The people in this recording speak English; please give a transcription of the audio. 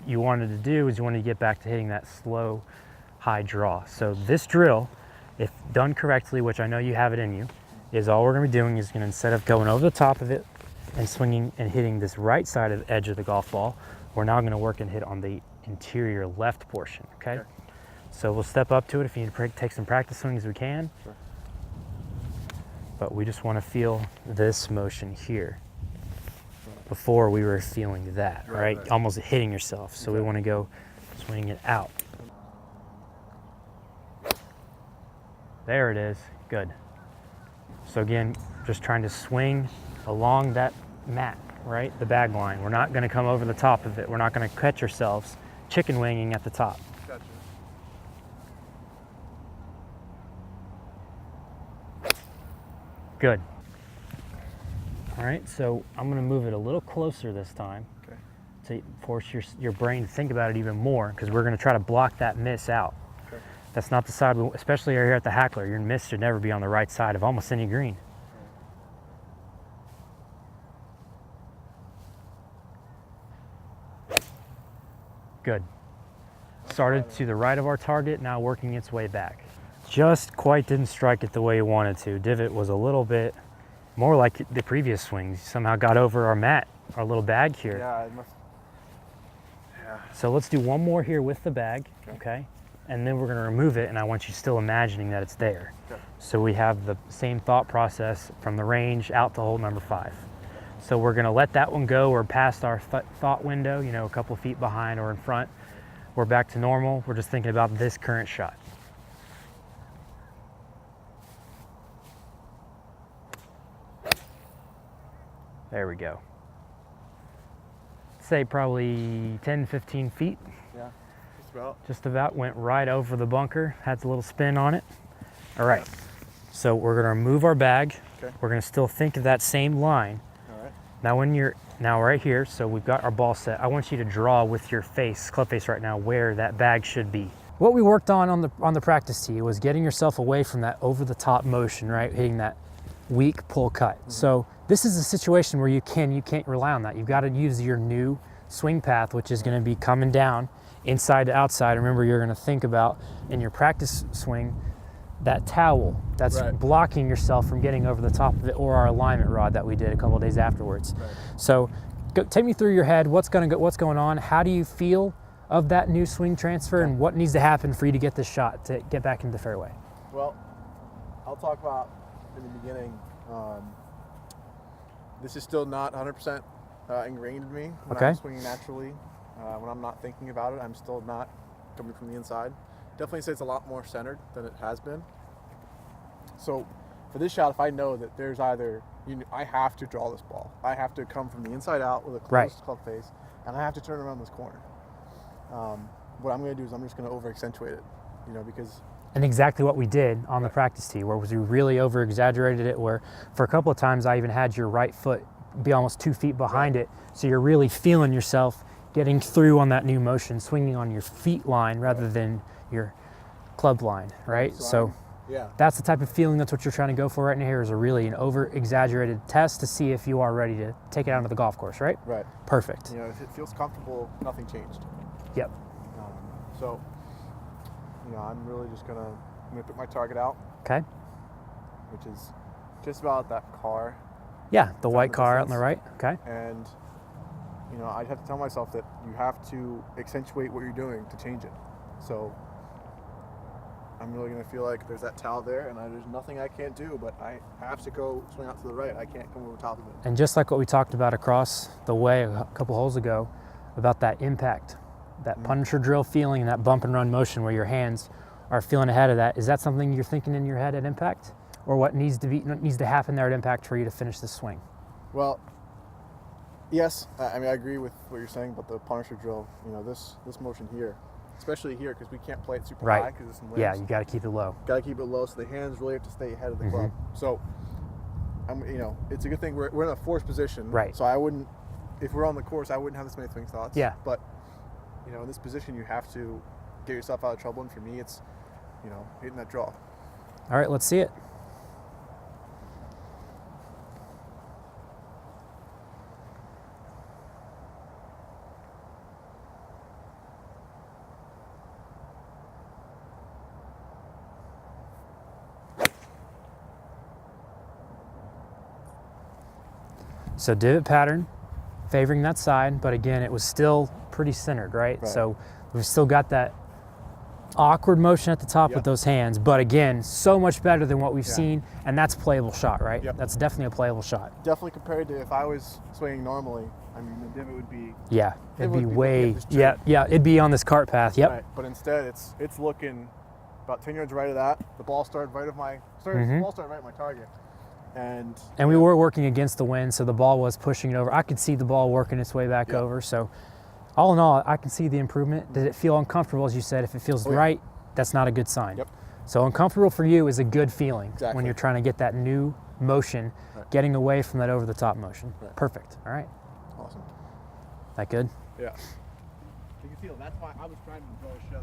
you wanted to do is you wanted to get back to hitting that slow, high draw. So this drill, if done correctly, which I know you have it in you, is all we're gonna be doing is gonna, instead of going over the top of it and swinging and hitting this right side of the edge of the golf ball, we're now gonna work and hit on the interior left portion, okay? So we'll step up to it. If you need to take some practice swings, we can. Sure. But we just wanna feel this motion here. Before we were feeling that, right? Almost hitting yourself. So we wanna go swing it out. There it is, good. So again, just trying to swing along that mat, right? The bag line. We're not gonna come over the top of it. We're not gonna catch ourselves chicken winging at the top. Gotcha. Good. All right, so I'm gonna move it a little closer this time to force your brain to think about it even more, because we're gonna try to block that miss out. That's not the side, especially here at the Hackler, your miss should never be on the right side of almost any green. Good. Started to the right of our target, now working its way back. Just quite didn't strike it the way you wanted to. Divot was a little bit more like the previous swings. Somehow got over our mat, our little bag here. Yeah, it must. Yeah. So let's do one more here with the bag, okay? And then we're gonna remove it, and I want you still imagining that it's there. Okay. So we have the same thought process from the range out to hole number 5. So we're gonna let that one go. We're past our thought window, you know, a couple feet behind or in front. We're back to normal. We're just thinking about this current shot. There we go. Say probably 10, 15 feet. Yeah, just about. Just about, went right over the bunker, had a little spin on it. All right, so we're gonna remove our bag. Okay. We're gonna still think of that same line. All right. Now when you're, now right here, so we've got our ball set, I want you to draw with your face, club face right now, where that bag should be. What we worked on the practice tee was getting yourself away from that over the top motion, right? Hitting that weak pull cut. So this is a situation where you can't rely on that. You've got to use your new swing path, which is going to be coming down inside to outside. Remember, you're going to think about in your practice swing that towel that's blocking yourself from getting over the top of it, or our alignment rod that we did a couple of days afterwards. So take me through your head. What's going on? How do you feel of that new swing transfer, and what needs to happen for you to get this shot to get back into the fairway? Well, I'll talk about in the beginning. This is still not 100% ingrained in me when I'm swinging naturally. When I'm not thinking about it, I'm still not coming from the inside. Definitely say it's a lot more centered than it has been. So for this shot, if I know that there's either, I have to draw this ball. I have to come from the inside out with a closed club face, and I have to turn around this corner. What I'm going to do is I'm just going to over accentuate it, because. And exactly what we did on the practice tee, where we really over exaggerated it, where for a couple of times I even had your right foot be almost 2 feet behind it. So you're really feeling yourself getting through on that new motion, swinging on your feet line rather than your club line, right? So that's the type of feeling, that's what you're trying to go for right now here, is a really an over exaggerated test to see if you are ready to take it out onto the golf course, right? Right. Perfect. If it feels comfortable, nothing changed. Yep. So, I'm really just I'm gonna put my target out. Okay. Which is just about that car. Yeah, the white car out on the right. Okay. And, I have to tell myself that you have to accentuate what you're doing to change it. So, I'm really gonna feel like there's that towel there, and there's nothing I can't do, but I have to go swing out to the right. I can't come over top of it. And just like what we talked about across the way a couple holes ago, about that impact. That Punisher drill feeling and that bump and run motion where your hands are feeling ahead of that. Is that something you're thinking in your head at impact? Or what needs to happen there at impact for you to finish this swing? Well, yes. I agree with what you're saying about the Punisher drill. This motion here, especially here, because we can't play it super high because it's some limbs. Yeah, you got to keep it low. Got to keep it low, so the hands really have to stay ahead of the club. So, it's a good thing we're in a forced position. Right. So I wouldn't, if we're on the course, I wouldn't have this many swing thoughts. Yeah. But in this position, you have to get yourself out of trouble, and for me, it's, hitting that draw. All right, let's see it. So divot pattern, favoring that side, but again, it was still pretty centered, right? So we've still got that awkward motion at the top with those hands, but again, so much better than what we've seen, and that's a playable shot, right? That's definitely a playable shot. Definitely compared to if I was swinging normally, I mean, the divot would be... Yeah, it'd be would way... looking Yeah, it'd be on this cart path, yep. Right, but instead, it's looking about 10 yards right of that. The ball started right of my... The ball started right at my target. And we were working against the wind, so the ball was pushing it over. I could see the ball working its way back over, so... All in all, I can see the improvement. Did it feel uncomfortable, as you said? If it feels right, that's not a good sign. Yep. So uncomfortable for you is a good feeling Exactly. when you're trying to get that new motion, getting away from that over-the-top motion. Right. Perfect. All right. Awesome. That good? Yeah. You can feel that's why I was trying to throw a shove.